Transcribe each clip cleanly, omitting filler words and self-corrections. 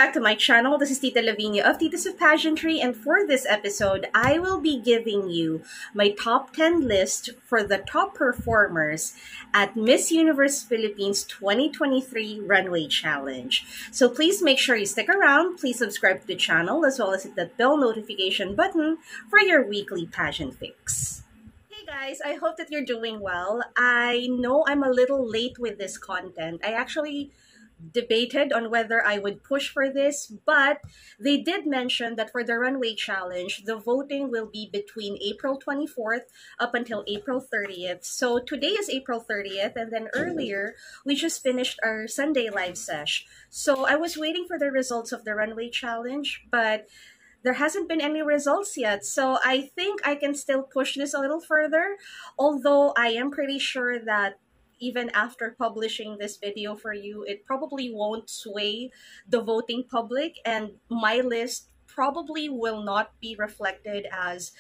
back to my channel. This is Tita Lavinia of Titas of Pageantry, and for this episode, I will be giving you my top 10 list for the top performers at Miss Universe Philippines 2023 Runway Challenge. So please make sure you stick around, please subscribe to the channel, as well as hit that bell notification button for your weekly pageant fix. Hey guys, I hope that you're doing well. I know I'm a little late with this content. I actually debated on whether I would push for this, but they did mention that for the Runway Challenge, the voting will be between April 24th up until April 30th. So today is April 30th, and then earlier, we just finished our Sunday live sesh. So I was waiting for the results of the Runway Challenge, but there hasn't been any results yet. So I think I can still push this a little further, although I am pretty sure that even after publishing this video for you, it probably won't sway the voting public, and my list probably will not be reflected as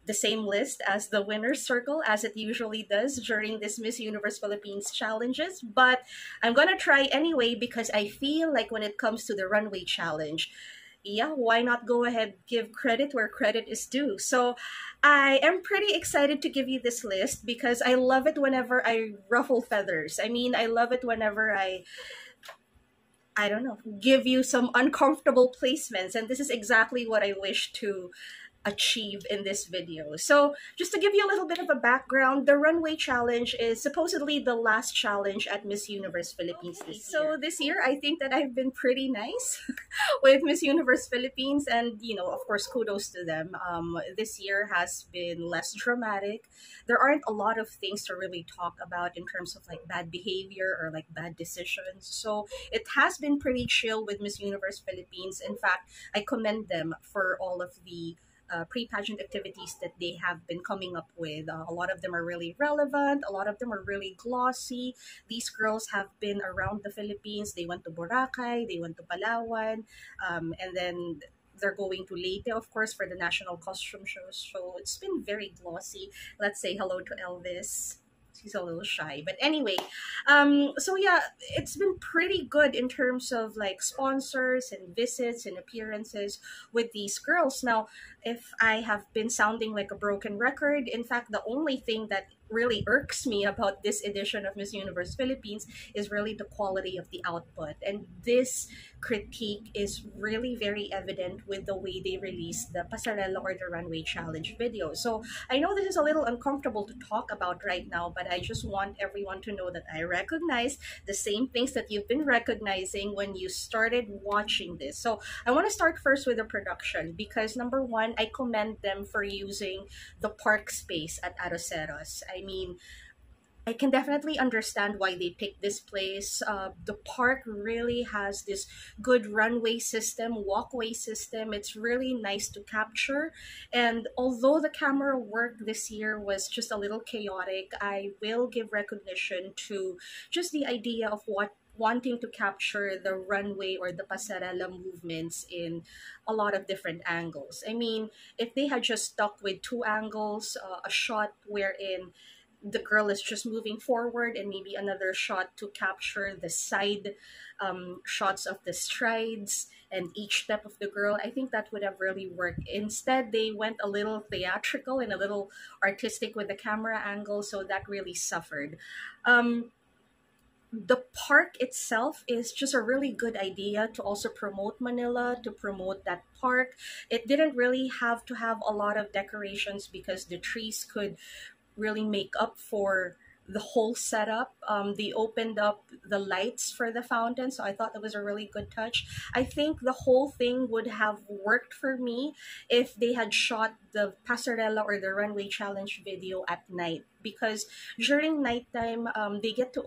the same list as the winner's circle as it usually does during this Miss Universe Philippines challenges. But I'm gonna try anyway because I feel like when it comes to the Runway Challenge, yeah, why not go ahead, give credit where credit is due. So I am pretty excited to give you this list because I love it whenever I ruffle feathers. I mean, I love it whenever I don't know, give you some uncomfortable placements, and this is exactly what I wish to achieve in this video. So just to give you a little bit of a background, the Runway Challenge is supposedly the last challenge at Miss Universe Philippines this year. So this year, I think that I've been pretty nice with Miss Universe Philippines, and of course, kudos to them. This year has been less dramatic. There aren't a lot of things to really talk about in terms of like bad behavior or like bad decisions. So it has been pretty chill with Miss Universe Philippines. In fact, I commend them for all of the pre-pageant activities that they have been coming up with. A lot of them are really relevant. A lot of them are really glossy. These girls have been around the Philippines. They went to Boracay, they went to Palawan, and then they're going to Leyte, of course, for the national costume shows. So it's been very glossy. Let's say hello to Elvis. He's a little shy, but anyway, so yeah, it's been pretty good in terms of like sponsors and visits and appearances with these girls. Now, if I have been sounding like a broken record, in fact, the only thing that really irks me about this edition of Miss Universe Philippines is really the quality of the output, and this critique is really very evident with the way they released the Pasarela or the Runway Challenge video. So I know this is a little uncomfortable to talk about right now, but I just want everyone to know that I recognize the same things that you've been recognizing when you started watching this. So I want to start first with the production because number one, I commend them for using the park space at Arroceros. I mean, I can definitely understand why they picked this place. The park really has this good runway system, walkway system. It's really nice to capture. And although the camera work this year was just a little chaotic, I will give recognition to just the idea of wanting to capture the runway or the pasarela movements in a lot of different angles. I mean, if they had just stuck with two angles, a shot wherein the girl is just moving forward and maybe another shot to capture the side shots of the strides and each step of the girl, I think that would have really worked. Instead, they went a little theatrical and a little artistic with the camera angle, so that really suffered. The park itself is just a really good idea to also promote Manila, to promote that park. It didn't really have to have a lot of decorations because the trees could really make up for the whole setup. They opened up the lights for the fountain, so I thought that was a really good touch. I think the whole thing would have worked for me if they had shot the Pasarela or the Runway Challenge video at night, because during nighttime, they get to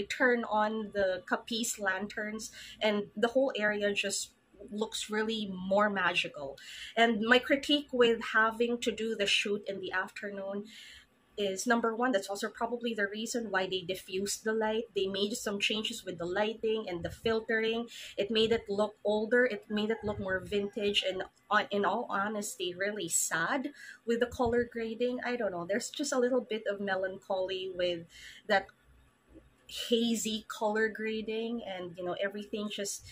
turn on the Capiz lanterns, and the whole area just looks really more magical. And my critique with having to do the shoot in the afternoon is number one, that's also probably the reason why they diffused the light. They made some changes with the lighting and the filtering. It made it look older, it made it look more vintage, and in all honesty, really sad with the color grading. I don't know, there's just a little bit of melancholy with that hazy color grading, and everything just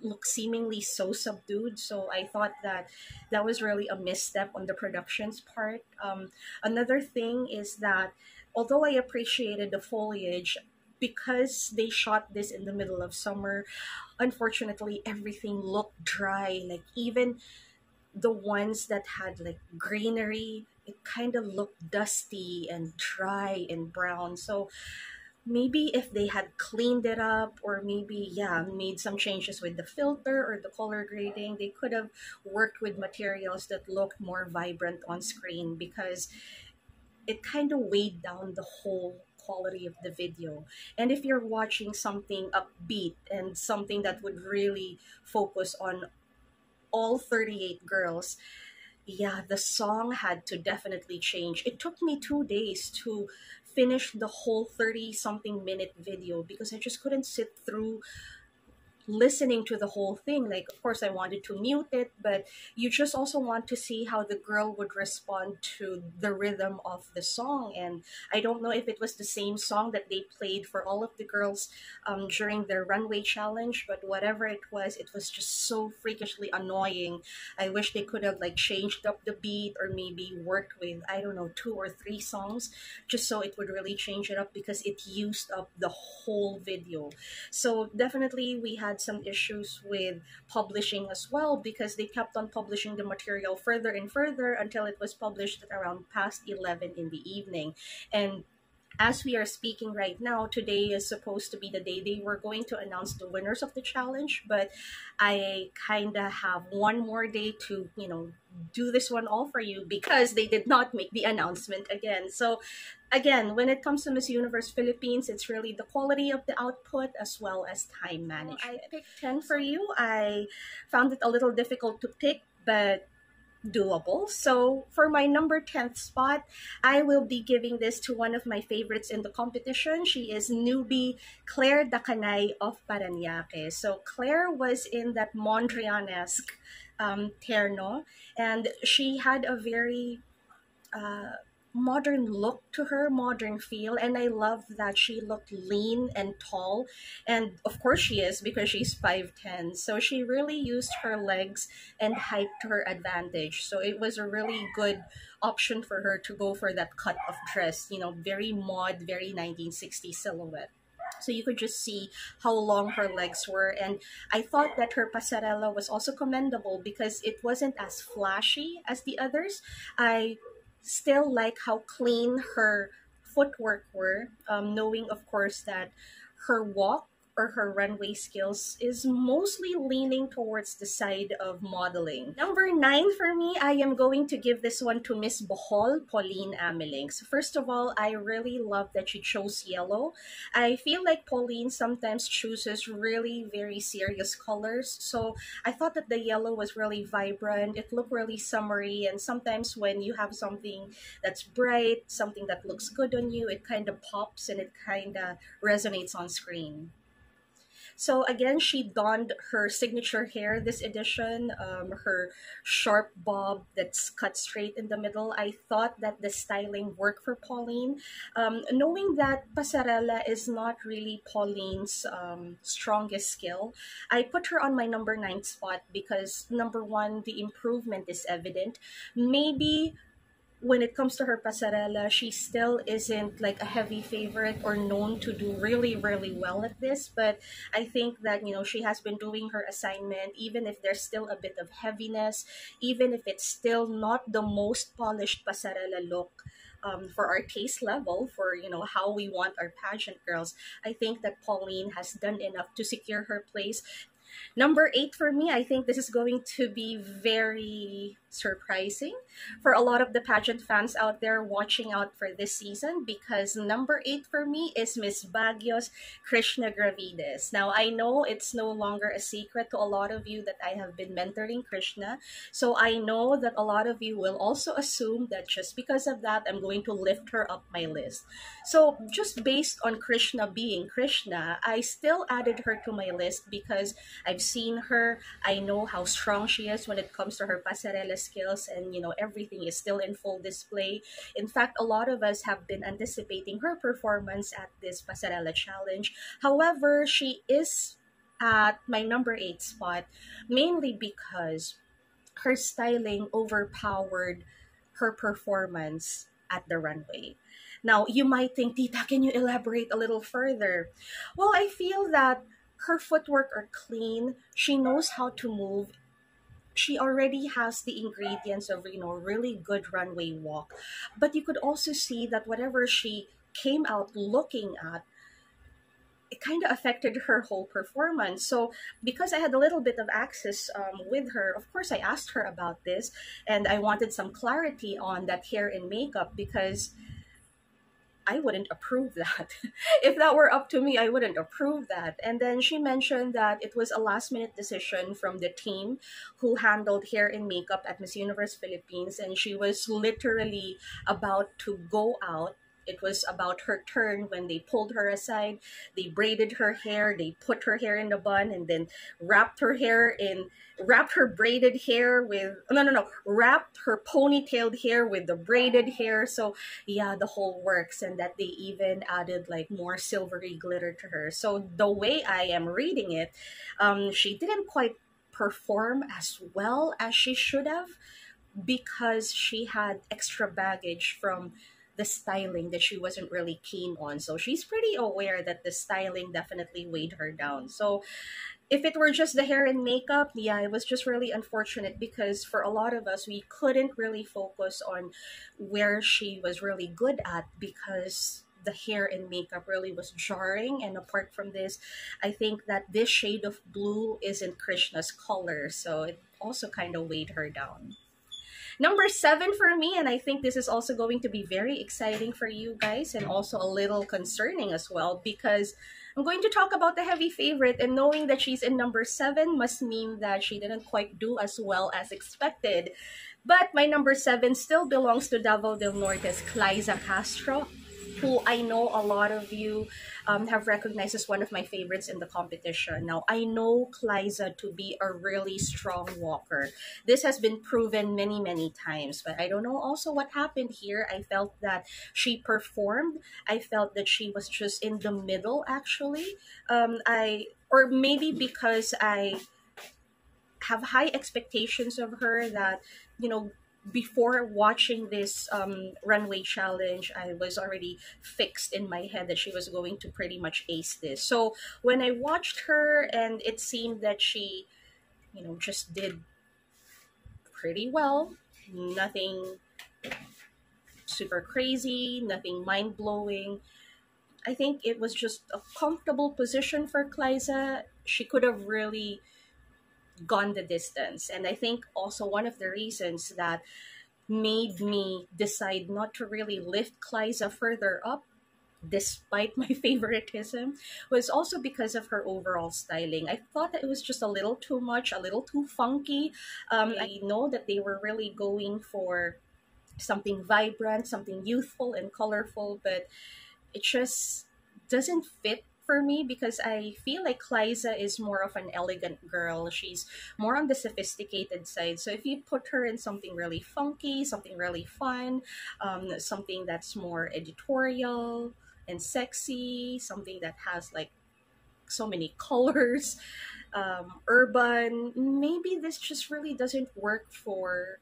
look seemingly so subdued. So I thought that that was really a misstep on the production's part. Another thing is that although I appreciated the foliage, because they shot this in the middle of summer, unfortunately everything looked dry. Like even the ones that had like greenery, it kind of looked dusty and dry and brown. So maybe if they had cleaned it up, or maybe made some changes with the filter or the color grading, they could have worked with materials that looked more vibrant on screen, because it kind of weighed down the whole quality of the video. And if you're watching something upbeat and something that would really focus on all 38 girls, the song had to definitely change. It took me 2 days to finish the whole 30 something minute video, because I just couldn't sit through listening to the whole thing. Like, of course I wanted to mute it, but you just also want to see how the girl would respond to the rhythm of the song. And I don't know if it was the same song that they played for all of the girls during their runway challenge, but whatever it was just so freakishly annoying. I wish they could have like changed up the beat, or maybe worked with, I don't know, 2 or 3 songs, just so it would really change it up, because it used up the whole video. So definitely we had some issues with publishing as well, because they kept on publishing the material further and further until it was published at around past 11 in the evening. And as we are speaking right now, today is supposed to be the day they were going to announce the winners of the challenge, but I kind of have one more day to, do this one all for you, because they did not make the announcement again. So again, when it comes to Miss Universe Philippines, it's really the quality of the output as well as time management. I picked 10 for you. I found it a little difficult to pick, but doable. So for my number 10th spot, I will be giving this to one of my favorites in the competition. She is newbie Claire Dacanay of Parañaque. So Claire was in that Mondrian-esque terno, and she had a very modern look to her, modern feel, and I love that she looked lean and tall, and of course she is, because she's 5'10", so she really used her legs and height to her advantage. So it was a really good option for her to go for that cut of dress, very mod, very 1960s silhouette. So you could just see how long her legs were. And I thought that her pasarela was also commendable, because it wasn't as flashy as the others. I still like how clean her footwork were, knowing of course that her walk or her runway skills is mostly leaning towards the side of modeling. Number 9 for me, I am going to give this one to Miss BOHOL, Pauline Amelinckx. First of all, I really love that she chose yellow. I feel like Pauline sometimes chooses really very serious colors, so I thought that the yellow was really vibrant. It looked really summery, and sometimes when you have something that's bright, something that looks good on you, it kind of pops and it kind of resonates on screen. So again, she donned her signature hair this edition, her sharp bob that's cut straight in the middle. I thought that the styling worked for Pauline. Knowing that pasarela is not really Pauline's strongest skill, I put her on my number 9 spot, because number 1, the improvement is evident. Maybe when it comes to her pasarela, she still isn't like a heavy favorite or known to do really, really well at this. But I think that, she has been doing her assignment, even if there's still a bit of heaviness, even if it's still not the most polished pasarela look for our taste level, for, how we want our pageant girls. I think that Pauline has done enough to secure her place. Number 8 for me, I think this is going to be very surprising for a lot of the pageant fans out there watching out for this season, because number 8 for me is Miss Baguio's Krishna Gravides. Now, I know it's no longer a secret to a lot of you that I have been mentoring Krishna, so I know that a lot of you will also assume that just because of that, I'm going to lift her up my list. So just based on Krishna being Krishna, I still added her to my list, because I've seen her. I know how strong she is when it comes to her pasarela skills, and everything is still in full display. In fact, a lot of us have been anticipating her performance at this pasarela challenge. However, she is at my number 8 spot, mainly because her styling overpowered her performance at the runway. Now, you might think, Tita, can you elaborate a little further? Well, I feel that her footwork are clean. She knows how to move. She already has the ingredients of, really good runway walk. But you could also see that whatever she came out looking at, it kind of affected her whole performance. So because I had a little bit of access with her, of course I asked her about this, and I wanted some clarity on that hair and makeup, because I wouldn't approve that. If that were up to me, I wouldn't approve that. And then she mentioned that it was a last minute decision from the team who handled hair and makeup at Miss Universe Philippines, and she was literally about to go out. It was about her turn when they pulled her aside. They braided her hair, they put her hair in the bun, and then wrapped her braided hair with, no, wrapped her ponytailed hair with the braided hair. So yeah, the whole works, and that they even added like more silvery glitter to her. So the way I am reading it, she didn't quite perform as well as she should have, because she had extra baggage from the styling that she wasn't really keen on. So she's pretty aware that the styling definitely weighed her down. So if it were just the hair and makeup, yeah, it was just really unfortunate, because for a lot of us, we couldn't really focus on where she was really good at, because the hair and makeup really was jarring. And apart from this, I think that this shade of blue isn't Krishna's color, so it also kind of weighed her down. Number 7 for me, and I think this is also going to be very exciting for you guys, and also a little concerning as well, because I'm going to talk about the heavy favorite, and knowing that she's in number 7 must mean that she didn't quite do as well as expected. But my number 7 still belongs to Davao del Norte's Claiza Castro, who I know a lot of you have recognized as one of my favorites in the competition. Now, I know Claiza to be a really strong walker. This has been proven many, many times, but I don't know also what happened here. I felt that she performed. I felt that she was just in the middle, actually. Or maybe because I have high expectations of her, that, before watching this runway challenge, I was already fixed in my head that she was going to pretty much ace this. So when I watched her, and it seemed that she, just did pretty well, nothing super crazy, nothing mind-blowing. I think it was just a comfortable position for Claiza. She could have really gone the distance. And I think also one of the reasons that made me decide not to really lift Claiza further up, despite my favoritism, was also because of her overall styling. I thought that it was just a little too much, a little too funky. I know that they were really going for something vibrant, something youthful and colorful, but it just doesn't fit for me, because I feel like Claiza is more of an elegant girl. She's more on the sophisticated side. So if you put her in something really funky, something really fun, something that's more editorial and sexy, something that has like so many colors, urban, maybe this just really doesn't work for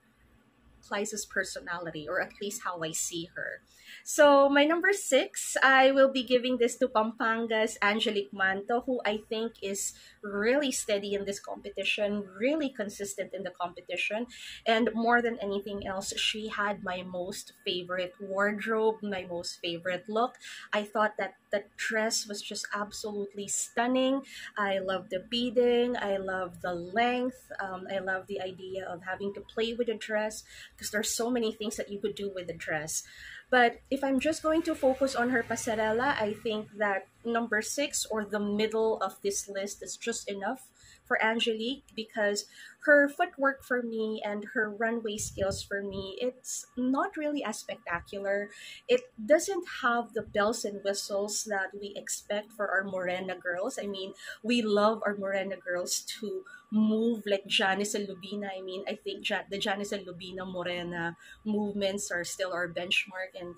Claiza's personality, or at least how I see her. So my number 6, I will be giving this to Pampanga's Angelique Manto, who I think is really steady in this competition, really consistent in the competition, and more than anything else, she had my most favorite wardrobe, my most favorite look. I thought that the dress was just absolutely stunning. I love the beading, I love the length, I love the idea of having to play with a dress, because there's so many things that you could do with the dress. But if I'm just going to focus on her pasarela, I think that number 6, or the middle of this list, is just enough for Angelique because her footwork for me and her runway skills for me, it's not really as spectacular. It doesn't have the bells and whistles that we expect for our Morena girls. I mean, we love our Morena girls to move like Janice and Lubina. I mean, I think the Janice and Lubina Morena movements are still our benchmark, and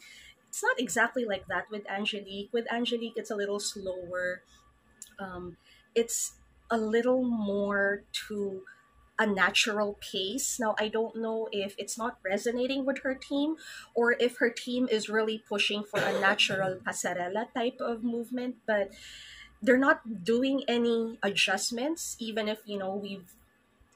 it's not exactly like that with Angelique. With Angelique, it's a little slower. Um, it's a little more to a natural pace. Now, I don't know if it's not resonating with her team or if her team is really pushing for a natural pasarela type of movement, but they're not doing any adjustments, even if, we've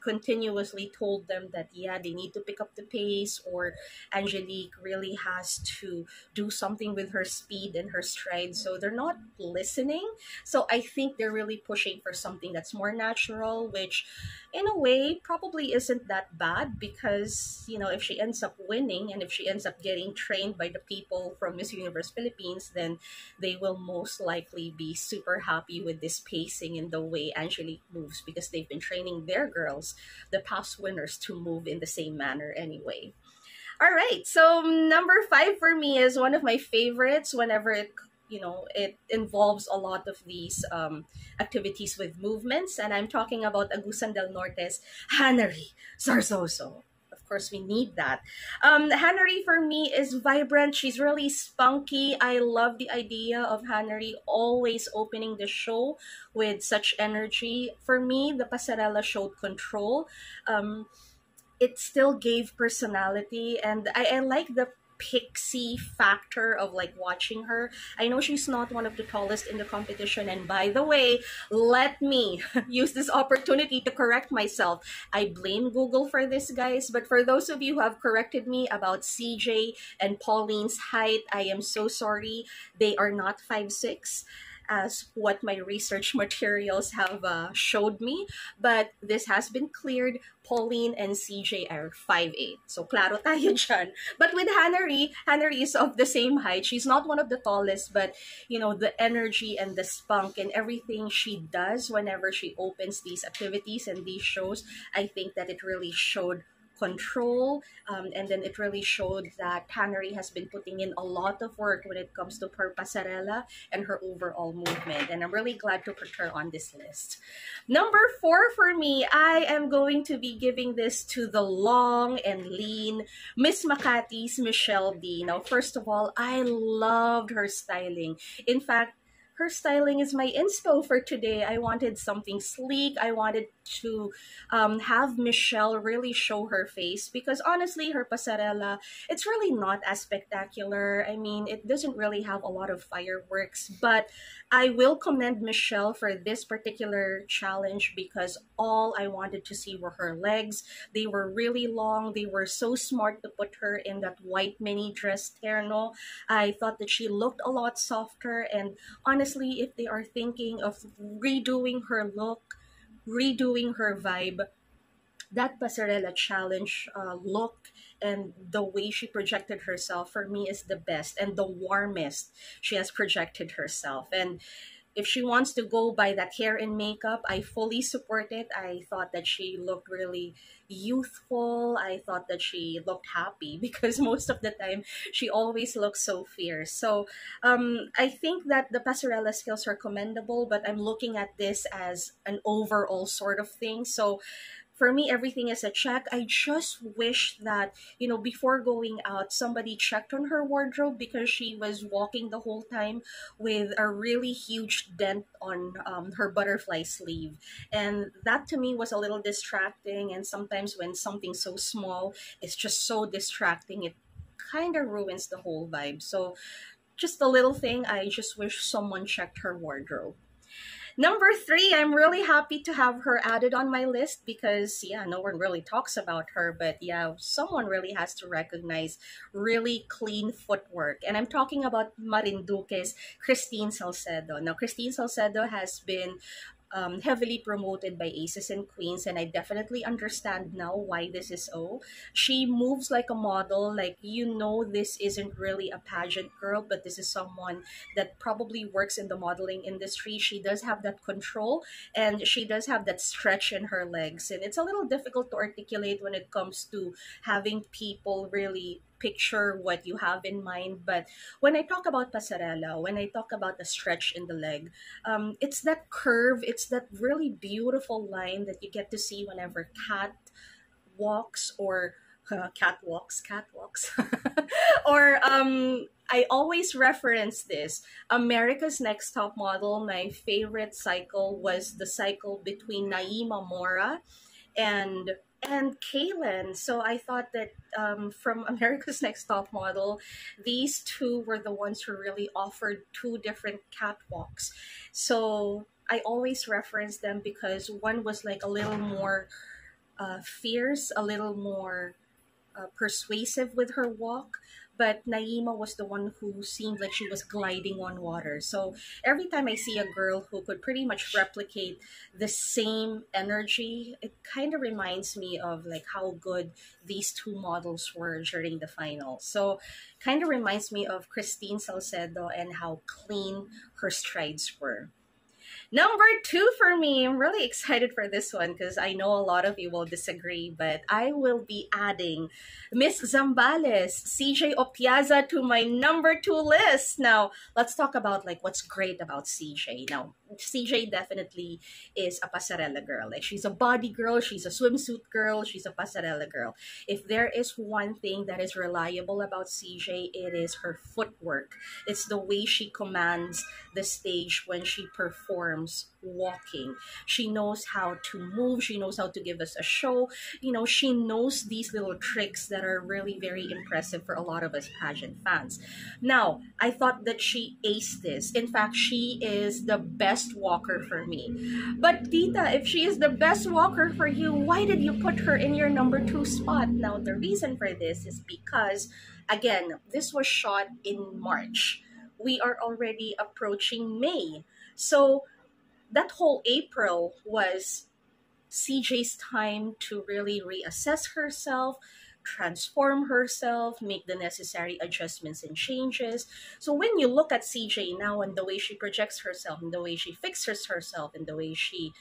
continuously told them that yeah, they need to pick up the pace, or Angelique really has to do something with her speed and her stride, so they're not listening. So I think they're really pushing for something that's more natural, which in a way probably isn't that bad, because if she ends up winning and if she ends up getting trained by the people from Miss Universe Philippines, then they will most likely be super happy with this pacing and the way Angelique moves, because they've been training their girls, the past winners, to move in the same manner anyway. All right, so number 5 for me is one of my favorites whenever it involves a lot of these activities with movements, and I'm talking about Agusan del Norte's Hanari Zarzoso. Of course, we need that. Hanari for me is vibrant. She's really spunky. I love the idea of Hanari always opening the show with such energy. For me, the pasarela showed control. It still gave personality, and I like the pixie factor of like watching her. I know she's not one of the tallest in the competition, and by the way, let me use this opportunity to correct myself. I blame Google for this, guys, but for those of you who have corrected me about CJ and Pauline's height, I am so sorry. They are not 5'6", as what my research materials have showed me, but this has been cleared. Pauline and CJ are 5'8", so klaro tayo dyan. But with Hanari is of the same height. She's not one of the tallest, but the energy and the spunk and everything she does whenever she opens these activities and these shows, I think that it really showed control, and then it really showed that Hanari has been putting in a lot of work when it comes to her pasarela and her overall movement, and I'm really glad to put her on this list. Number 4 for me, I am going to be giving this to the long and lean Miss Makati's Michelle D. Now, first of all, I loved her styling. In fact, her styling is my inspo for today. I wanted something sleek. I wanted to have Michelle really show her face, because honestly, her pasarela, it's really not as spectacular. I mean, it doesn't really have a lot of fireworks, but I will commend Michelle for this particular challenge, because all I wanted to see were her legs. They were really long. They were so smart to put her in that white mini dress terno. I thought that she looked a lot softer, and honestly, if they are thinking of redoing her look, redoing her vibe, that pasarela challenge look and the way she projected herself for me is the best and the warmest she has projected herself. And if she wants to go by that hair and makeup, I fully support it. I thought that she looked really youthful. I thought that she looked happy, because most of the time she always looks so fierce. So I think that the pasarela skills are commendable, but I'm looking at this as an overall sort of thing. So for me, everything is a check. I just wish that, before going out, somebody checked on her wardrobe, because she was walking the whole time with a really huge dent on her butterfly sleeve. And that to me was a little distracting. And sometimes when something so small is just so distracting, it kind of ruins the whole vibe. So just a little thing, I just wish someone checked her wardrobe. Number 3, I'm really happy to have her added on my list, because, yeah, no one really talks about her, but yeah, someone really has to recognize really clean footwork. And I'm talking about Marinduque's Christine Salcedo. Now, Christine Salcedo has been heavily promoted by aces and queens, and I definitely understand now why this is so. She moves like a model, like, you know, this isn't really a pageant girl, but this is someone that probably works in the modeling industry. She does have that control, and she does have that stretch in her legs, and it's a little difficult to articulate when it comes to having people really picture what you have in mind. But when I talk about pasarela, when I talk about the stretch in the leg, it's that curve, it's that really beautiful line that you get to see whenever cat walks, or catwalks, or I always reference this. America's Next Top Model, my favorite cycle was the cycle between Naima Mora and Kaylin. So I thought that from America's Next Top Model, these two were the ones who really offered two different catwalks. So I always reference them because one was like a little more fierce, a little more persuasive with her walk. But Naima was the one who seemed like she was gliding on water. So every time I see a girl who could pretty much replicate the same energy, it kind of reminds me of like how good these two models were during the final. So kind of reminds me of Christine Salcedo and how clean her strides were. Number two for me, I'm really excited for this one because I know a lot of you will disagree, but I will be adding Miss Zambales, CJ Opiaza, to my number two list. Now, let's talk about like what's great about CJ. Now, CJ definitely is a pasarela girl. Like, she's a body girl, she's a swimsuit girl, she's a pasarela girl. If there is one thing that is reliable about CJ, it is her footwork. It's the way she commands the stage when she performs walking. She knows how to move, she knows how to give us a show. You know, she knows these little tricks that are really very impressive for a lot of us pageant fans. Now, I thought that she aced this. In fact, she is the best walker for me. But Tita, if she is the best walker for you, why did you put her in your number two spot? Now, the reason for this is because, again, this was shot in March. We are already approaching May. So that whole April was CJ's time to really reassess herself, transform herself, make the necessary adjustments and changes. So when you look at CJ now and the way she projects herself and the way she fixes herself and the way she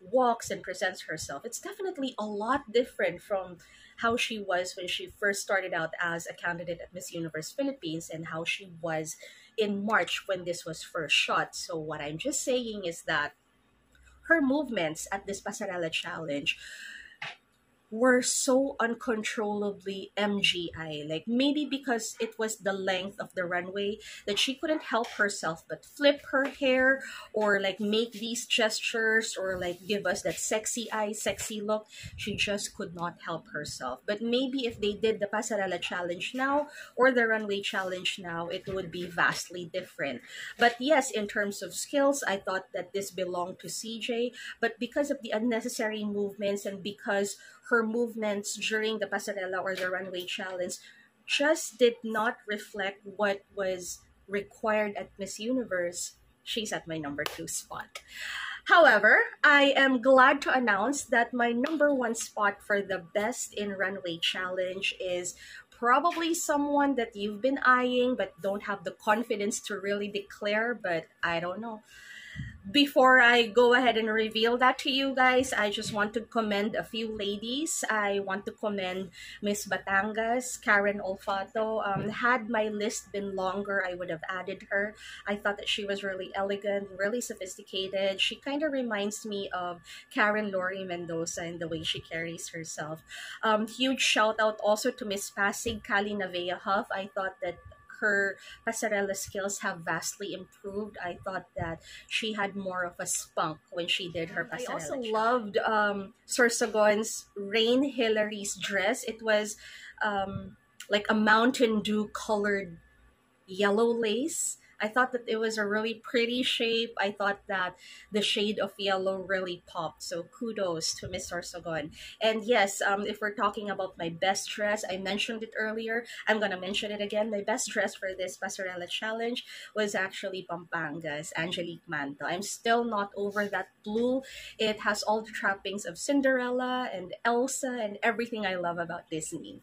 walks and presents herself, it's definitely a lot different from how she was when she first started out as a candidate at Miss Universe Philippines and how she was in March when this was first shot. So what I'm just saying is that her movements at this Pasarela Challenge were so uncontrollably MGI. Like, maybe because it was the length of the runway that she couldn't help herself but flip her hair or like make these gestures or like give us that sexy eye, sexy look. She just could not help herself. But maybe if they did the Pasarela Challenge now or the Runway Challenge now, it would be vastly different. But yes, in terms of skills, I thought that this belonged to CJ. But because of the unnecessary movements and because her movements during the Pasarela or the Runway Challenge just did not reflect what was required at Miss Universe, she's at my number two spot. However, I am glad to announce that my number one spot for the Best in Runway Challenge is probably someone that you've been eyeing but don't have the confidence to really declare, but I don't know. Before I go ahead and reveal that to you guys, I just want to commend a few ladies. I want to commend Miss Batangas, Karen Olfato. Had my list been longer, I would have added her. I thought that she was really elegant, really sophisticated. She kind of reminds me of Karen Lori Mendoza in the way she carries herself. Huge shout out also to Miss Pasig KALINAVEA-HUFF. I thought that her pasarela skills have vastly improved. I thought that she had more of a spunk when she did her pasarela. I also loved Sorsogon's Rain Hillary's dress. It was like a Mountain Dew colored yellow lace. I thought that it was a really pretty shape. I thought that the shade of yellow really popped. So kudos to Miss Sorsogon. And yes, if we're talking about my best dress, I mentioned it earlier. I'm gonna mention it again. My best dress for this Pasarela challenge was actually Pampanga's Angelique Manto. I'm still not over that blue. It has all the trappings of Cinderella and Elsa and everything I love about Disney.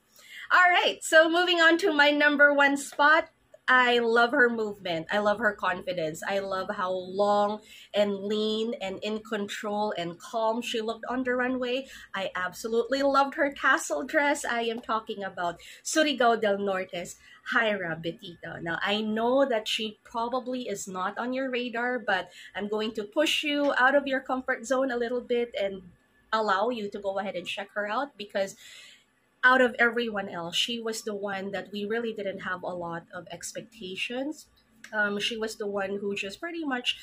All right, so moving on to my number one spot. I love her movement. I love her confidence. I love how long and lean and in control and calm she looked on the runway. I absolutely loved her castle dress. I am talking about Surigao del Norte's Hyra Betito. Now, I know that she probably is not on your radar, but I'm going to push you out of your comfort zone a little bit and allow you to go ahead and check her out, because out of everyone else, she was the one that we really didn't have a lot of expectations. She was the one who just pretty much,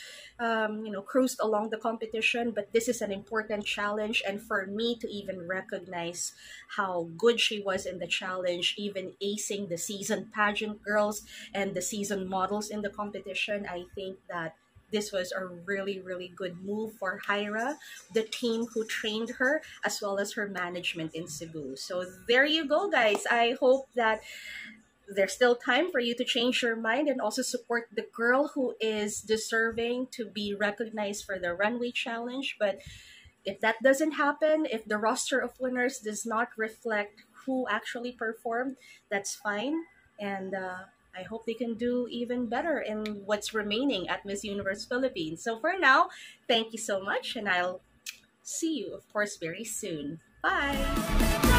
cruised along the competition. But this is an important challenge, and for me to even recognize how good she was in the challenge, even acing the seasoned pageant girls and the seasoned models in the competition, I think that this was a really, really good move for Hyra, the team who trained her, as well as her management in Cebu. So there you go, guys. I hope that there's still time for you to change your mind and also support the girl who is deserving to be recognized for the runway challenge. But if that doesn't happen, if the roster of winners does not reflect who actually performed, that's fine. And I hope they can do even better in what's remaining at Miss Universe Philippines. So for now, thank you so much, and I'll see you, of course, very soon. Bye!